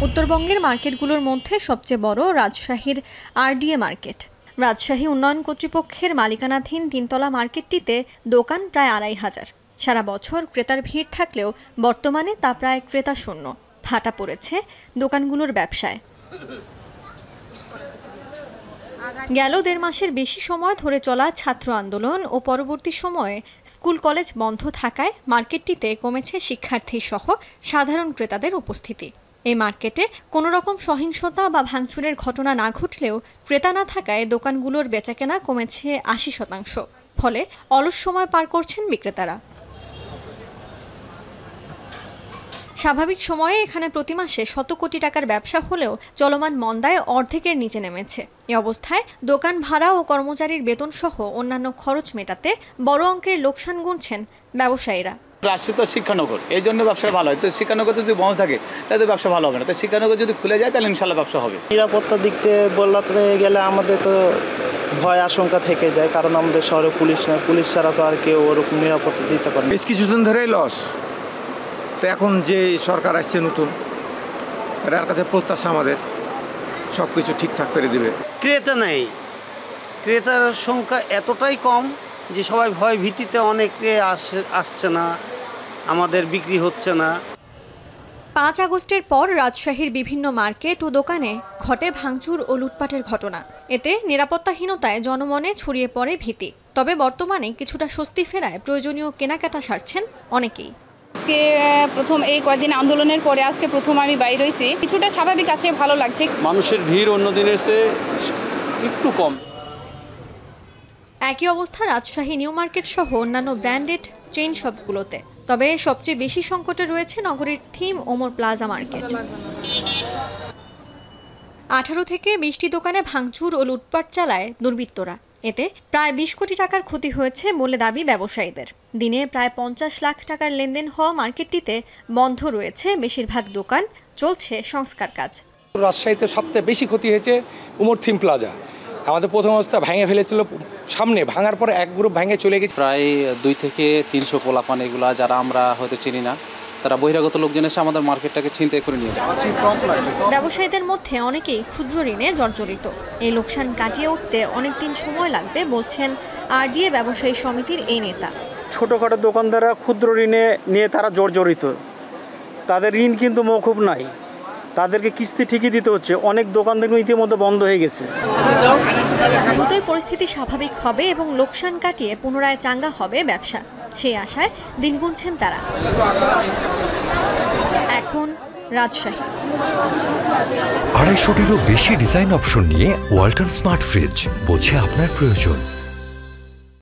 উত্তরবঙ্গের মার্কেটগুলোর মধ্যে সবচেয়ে বড় রাজশাহীর আরডিএ মার্কেট। রাজশাহী উন্নয়ন কর্তৃপক্ষের মালিকানাধীন তিনতলা মার্কেটটিতে দোকান প্রায় ২৫০০। সারা বছর ক্রেতার ভিড় থাকলেও বর্তমানে তা প্রায় ক্রেতা শূন্য। ভাটা পড়েছে দোকানগুলোর ব্যবসায়। গেল ১.৫ মাসের বেশি সময় ধরে চলা ছাত্র আন্দোলন ও পরবর্তী সময়ে স্কুল কলেজ বন্ধ থাকায় মার্কেটটিতে কমেছে শিক্ষার্থী সহ সাধারণ ক্রেতাদের উপস্থিতি। এই মার্কেটে কোনো রকম সহিংসতা বা ভাঙচুরের ঘটনা না ঘটলেও ক্রেতা না থাকায় দোকানগুলোর বেচাকেনা কমেছে ৮০%। ফলে অলস সময় পার করছেন বিক্রেতারা। স্বাভাবিক সময়ে এখানে প্রতি মাসে শত কোটি টাকার ব্যবসা হলেও চলমান মন্দায় অর্ধেকের নিচে নেমেছে। এ অবস্থায় দোকান ভাড়া ও কর্মচারীর বেতন সহ অন্যান্য খরচ মেটাতে বড় অঙ্কের লোকসান গুনছেন ব্যবসায়ীরা। রাজশাহী তো শিক্ষানগর, এই জন্য ব্যবসা ভালো হয়। তো শিক্ষানগর যদি বন্ধ থাকে তাহলে ব্যবসা ভালো হবে না। তো শিক্ষানগর যদি খুলে যায় তাহলে ইনশাল্লাহ ব্যবসা হবে। নিরাপত্তার দিক থেকে বলতে গেলে আমাদের তো ভয় আশঙ্কা থেকে যায়, কারণ আমাদের শহরে পুলিশ না, পুলিশ ছাড়া তো আর কেউ ওরকম নিরাপত্তা দিতে পারে না। বেশ কিছুদিন ধরেই লস। তো এখন যে সরকার আসছে নতুন, এর কাছে প্রত্যাশা আমাদের সব কিছু ঠিকঠাক করে দেবে। ক্রেতা নেই, ক্রেতার সংখ্যা এতটাই কম যে সবাই ভয় ভীতিতে অনেকে আসছে না, আমাদের বিক্রি হচ্ছে না। ৫ আগস্টের পর রাজশাহীর বিভিন্ন মার্কেট ও দোকানে ঘটে ভাঙচুর ও লুটপাটের ঘটনা। এতে নিরাপত্তাহীনতায় জনমনে ছড়িয়ে পড়ে ভীতি। তবে বর্তমানে কিছুটা স্বস্তি ফেরায় প্রয়োজনীয় কেনাকাটা সারছেন অনেকেই। আজকে প্রথম এই কয়েকদিন আন্দোলনের পরে আজকে প্রথম আমি বাইরে হয়েছি, কিছুটা স্বাভাবিক আছে, ভালো লাগছে। মানুষের ভিড় অন্য দিনের চেয়ে একটু কম। একই অবস্থা রাজশাহী নিউ মার্কেট সহ অন্যান্য ব্র্যান্ডেড চেইন শপগুলোতে। তবে সবচেয়ে বেশি সংকটে রয়েছে নগরীর থিম ওমর প্লাজা মার্কেট। ১৮ থেকে ২০টি দোকানে ভাঙচুর ও লুটপাট চালায় দুর্বৃত্তরা। এতে প্রায় ২০ কোটি টাকার ক্ষতি হয়েছে বলে দাবি ব্যবসায়ীদের। দিনে প্রায় ৫০ লাখ টাকার লেনদেন হওয়া মার্কেটটিতে বন্ধ রয়েছে বেশিরভাগ দোকান, চলছে সংস্কার কাজ। রাজশাহীতে সবচেয়ে বেশি ক্ষতি হয়েছে উমর থিম প্লাজা। আমাদের প্রথম অবস্থা ভেঙে ফেলেছিল, সামনে ভাঙার পরে এক গ্রুপ ভেঙে চলে গেছে। প্রায় ২ থেকে ৩০০ পোলাপান, এগুলা যারা আমরা হয়তো চিনি না, তারা বহিরাগত লোকজন এসে আমাদের মার্কেটটাকে ছিনতাই করে নিয়ে যায়। ব্যবসায়ীদের মধ্যে অনেকেই ক্ষুদ্র ঋণে জর্জরিত। এই লোকসান কাটিয়ে উঠতে অনেকদিন সময় লাগবে বলছেন আরডিএ ব্যবসায়ী সমিতির এই নেতা। ছোটোখাটো দোকানদাররা ক্ষুদ্র ঋণে নিয়ে তারা জর্জরিত, তাদের ঋণ কিন্তু মওকুফ নাই, তাদেরকে কিস্তি ঠিকই দিতে হচ্ছে। অনেক দোকান থেকে ইতিমধ্যে বন্ধ হয়ে গেছে। দ্রুতই পরিস্থিতি স্বাভাবিক হবে এবং লোকসান কাটিয়ে পুনরায় চাঙ্গা হবে ব্যবসা, সেই আশায় দিন গুনছেন তারা। এখন রাজশাহী ২৫০টিরও বেশি ডিজাইন অপশন নিয়ে ওয়ালটন স্মার্ট ফ্রিজ, বোঝে আপনার প্রয়োজন।